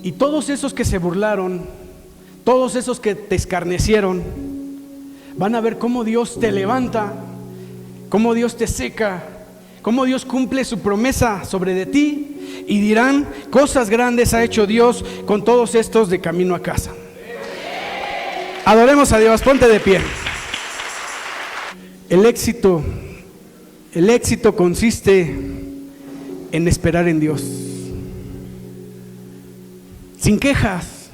Y todos esos que se burlaron, todos esos que te escarnecieron, van a ver cómo Dios te levanta, cómo Dios te seca, cómo Dios cumple su promesa sobre de ti, y dirán: cosas grandes ha hecho Dios con todos estos de camino a casa. Adoremos a Dios, ponte de pie. El éxito consiste en esperar en Dios, sin quejas.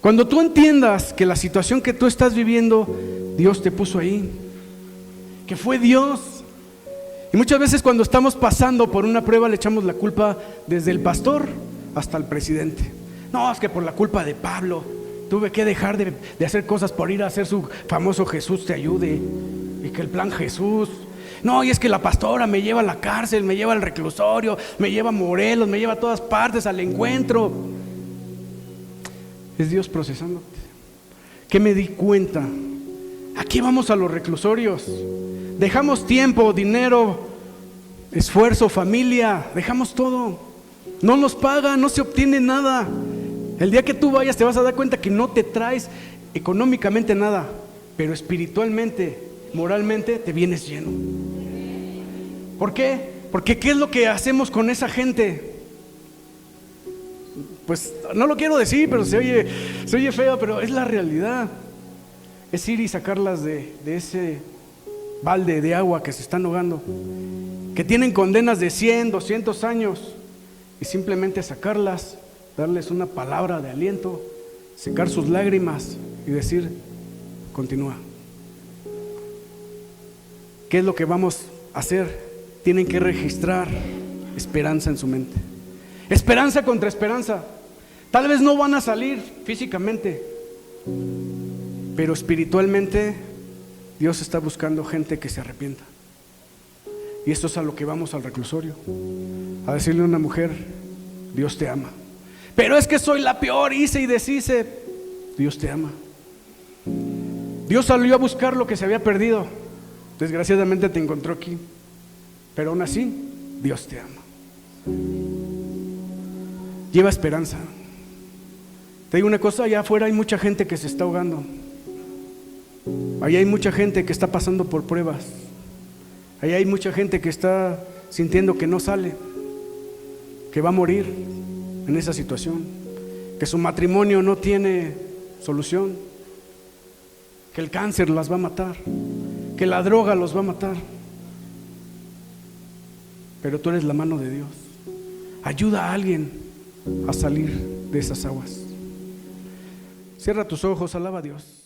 Cuando tú entiendas que la situación que tú estás viviendo, Dios te puso ahí, que fue Dios. Y muchas veces cuando estamos pasando por una prueba le echamos la culpa desde el pastor hasta el presidente. No, es que por la culpa de Pablo tuve que dejar de hacer cosas por ir a hacer su famoso Jesús te ayude, y que el plan Jesús. No, y es que la pastora me lleva a la cárcel, me lleva al reclusorio, me lleva a Morelos, me lleva a todas partes al encuentro. Es Dios procesándote. ¿Qué me di cuenta? Aquí vamos a los reclusorios, dejamos tiempo, dinero, esfuerzo, familia, dejamos todo. No nos pagan, no se obtiene nada. El día que tú vayas te vas a dar cuenta que no te traes económicamente nada, pero espiritualmente, moralmente te vienes lleno. ¿Por qué? Porque ¿qué es lo que hacemos con esa gente? Pues no lo quiero decir, pero se oye feo, pero es la realidad. Es ir y sacarlas de ese balde de agua que se están ahogando, que tienen condenas de 100, 200 años, y simplemente sacarlas, darles una palabra de aliento, secar sus lágrimas y decir: continúa. ¿Qué es lo que vamos a hacer? Tienen que registrar esperanza en su mente. Esperanza contra esperanza. Tal vez no van a salir físicamente, pero espiritualmente Dios está buscando gente que se arrepienta. Y esto es a lo que vamos al reclusorio, a decirle a una mujer: Dios te ama. Pero es que soy la peor, hice y deshice. Dios te ama. Dios salió a buscar lo que se había perdido. Desgraciadamente te encontró aquí, pero aún así Dios te ama. Lleva esperanza. Te digo una cosa, allá afuera hay mucha gente que se está ahogando. Allá hay mucha gente que está pasando por pruebas. Allá hay mucha gente que está sintiendo que no sale, que va a morir en esa situación, que su matrimonio no tiene solución, que el cáncer las va a matar, que la droga los va a matar. Pero tú eres la mano de Dios. Ayuda a alguien a salir de esas aguas. Cierra tus ojos, alaba a Dios.